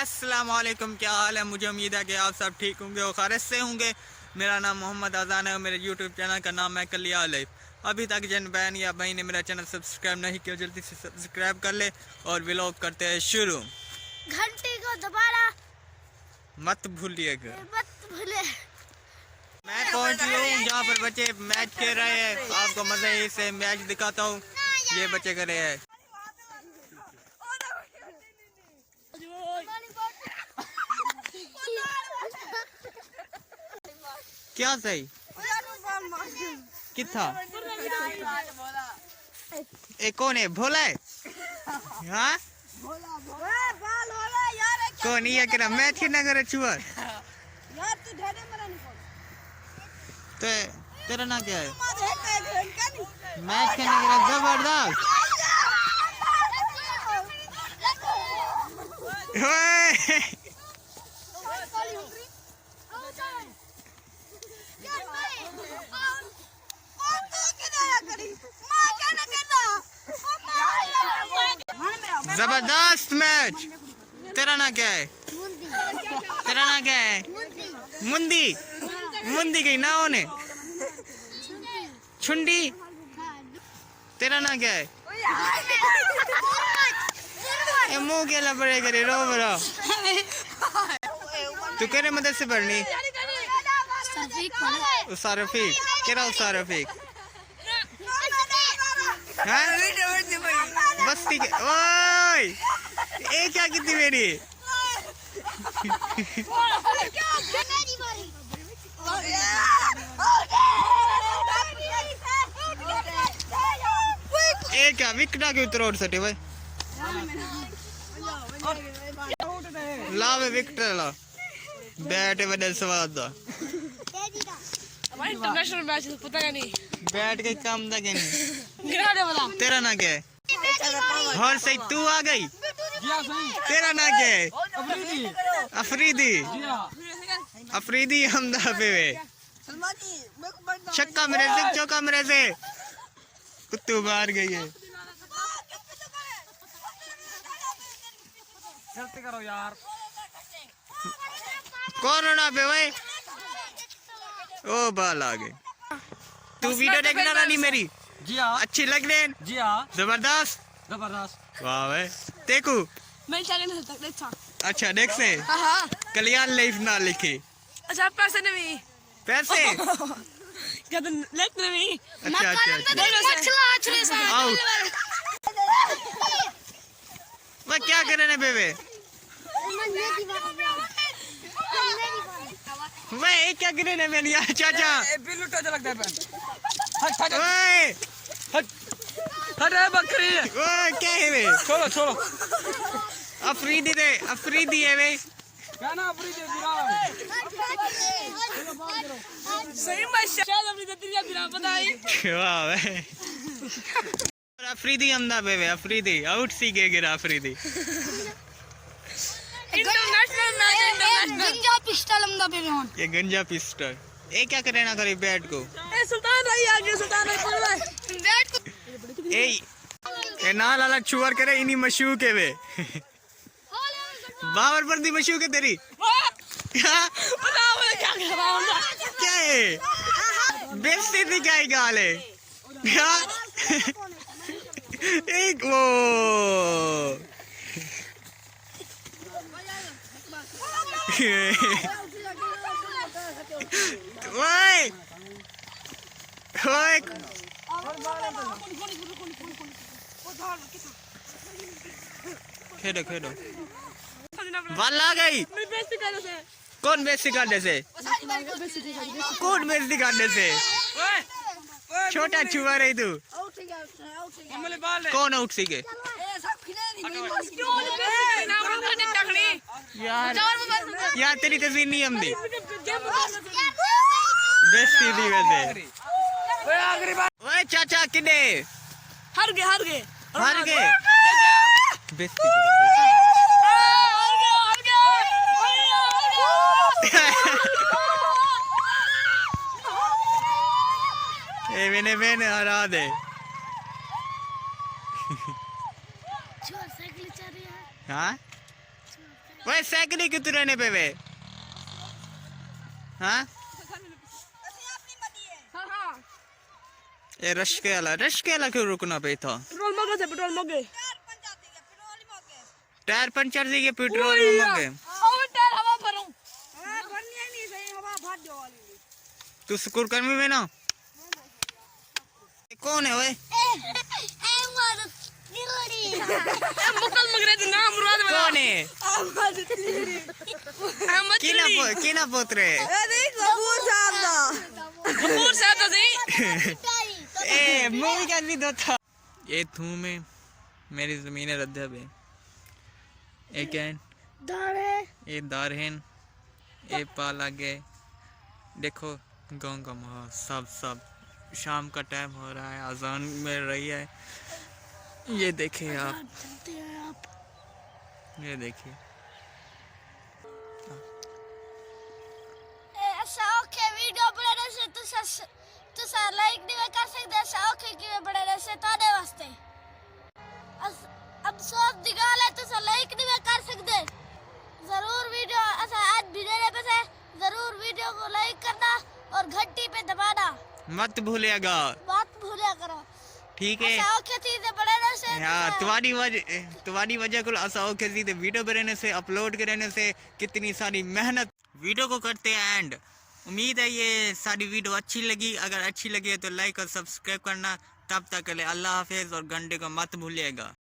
अस्सलाम वालेकुम, क्या हाल है। मुझे उम्मीद है कि आप सब ठीक होंगे और खैरियत से होंगे। मेरा नाम मोहम्मद अजान है और मेरे यूट्यूब चैनल का नाम है कलिया लाइफ। अभी तक जिन बहन या भाई ने मेरा चैनल सब्सक्राइब नहीं किया जल्दी से सब्सक्राइब कर ले और व्लॉग करते हैं शुरू। घंटी को दोबारा मत भूलिएगा। भूले। मैं पहुंच गया हूँ जहाँ पर बच्चे मैच खेल रहे हैं। आपको मजे से मैच दिखाता हूँ। ये बच्चे कर रहे हैं। क्या सही किथा एक कौन है भोला है। हाँ कौन ये करा मैच खेलना करे चुआ तो तेरा ना क्या है मैच खेलने के लिए जबरदस्त। जबरदस्त मैच। तेरा ना क्या है तेरा ना क्या है मुंदी मुंदी गई ना होने छुंडी। तेरा ना क्या है मुंह के लपड़े करे रो बरो। तू केरे मदद से पढ़नी उसारफीक केरा उसारफीक बस्ती के ओए ये क्या कितनी मेरी ये क्या विकटा के उतर सटे भाई लावे विकेट ला बैट बदल स्वाद दा इंटरनेशनल मैच पता नहीं बैट के काम दा के नहीं। गिरा दे वाला तेरा ना क्या है और सही तू आ गई। तेरा ना क्या है अफरीदी अफरीदी हमदा पे छक्का मेरे से चौका मेरे से कुत्तू बाहर गई है। जल्दी करो यार कौन होना पे भाई ओ बाल आ गए। तू वीडियो देखना रानी मेरी जी हाँ अच्छी लग रही है जी हाँ जबरदस्त जबरदस्त वाह भाई देखू मैं क्या नहीं सकता देखा। अच्छा देख से हां कल्याण लाइफ ना लिखी। अच्छा पैसे नहीं पैसे क्या तो लेट नहीं अच्छा अच्छा आउट मैं क्या कर रहे बेबे मैं क्या कर रहे मेरी चाचा बिल्लू टच लगता है पेन ओए हट बकरी ओए क्या है वे छोड़ो छोड़ो अफरीदी दे अफरीदी है वे क्या ना अपनी दे दिला सही में शायद अपनी तेरी बिना बताई वाह वे अफरीदी हमदा बेबे अफरीदी आउट सी के गिरा अफरीदी इंटरनेशनल मैच इंटरनेशनल गंजा पिस्टल हमदा पे होन ये गंजा पिस्टल ये क्या करे ना करे बैट को ए सुल्तान भाई आगे सुल्तान भाई बैट को ए ना लाला छुअर करे इनी मशहूर के वे बाबर पर दी मशहूर के तेरी बता मैं क्या कर रहा हूं क्या है बेइज्जती थी क्या ही गाल है एक वो ओए ओए खेलो खेलो बॉल आ गई। कौन बेइज्जती करने से कौन बेइज्जती करने से छोटा छुआ रही तू कौन आउट सी के यार यार तेरी तस्वीर नहीं हमदी बेइज्जती थी वैसे। ओए चाचा किने हार गए हार गए बेइज्जती ए मैंने हरा दे हाँ ओए सैकड़ी क्यों तू रहने पे वे हाँ ये रश के वाला क्यों रुकना पे था पेट्रोल मगे टायर पंचर दी के पेट्रोल मंगे और टायर हवा भरूं भरनी है नहीं सही हवा भर दो वाली तू स्कूल कर्मी में ना कौन है ओए मुकल मगरे तो नाम मुराद बना कौन है किना पोतरे ए देख कपूर साहब दा कपूर साहब दा सही ए मूवी का भी दो था ये थू में मेरी जमीन रद्दब है एक है दारे ये दारहन ये पाला गए देखो गाँव का माहौल सब शाम का टाइम हो रहा है अजान मिल रही है ये देखिए आप ये देखिए ऐसा ओके वीडियो बनाने से तू सा लाइक नहीं कर सकते ऐसा ओके कि बनाने से ताने वास्ते अब सोच दिखा ले तू सा लाइक नहीं कर सकते जरूर वीडियो ऐसा आज वीडियो पे से जरूर वीडियो को लाइक करना और घंटी पे दबाना मत भूलिएगा बात भूलिया करो ठीक है ऐसा ओके चीजें बनाने से हाँ तुम्हारी वजह को ऐसा हो कैसी थे वीडियो बनाने से अपलोड करने से कितनी सारी मेहनत वीडियो को करते हैं एंड उम्मीद है ये सारी वीडियो अच्छी लगी अगर अच्छी लगी है तो लाइक और सब्सक्राइब करना तब तक के लिए अल्लाह हाफिज और घंटे को मत भूलिएगा।